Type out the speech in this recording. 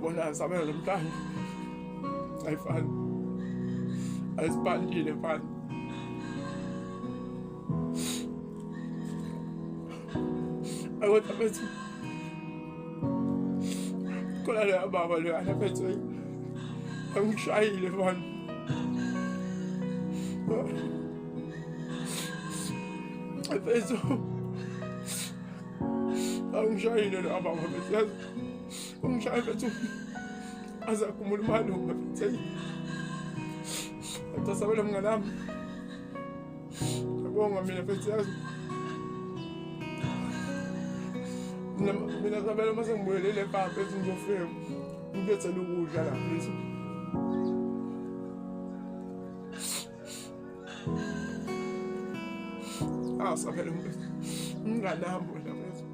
uyabona sabela namhlanje ayifani ayisipandile mfana akwethu bethu kola le baba le ana bethu angishayile mfana bethu angishayile le baba bethu umshaya bethu azakhumula malume bethu atasabela mnganami abonga mina bethu yazi mina sabela mase ngibuyelele papa bethu ngizofika ngiyethela ukudla la bethu sabela mnganami wena bethu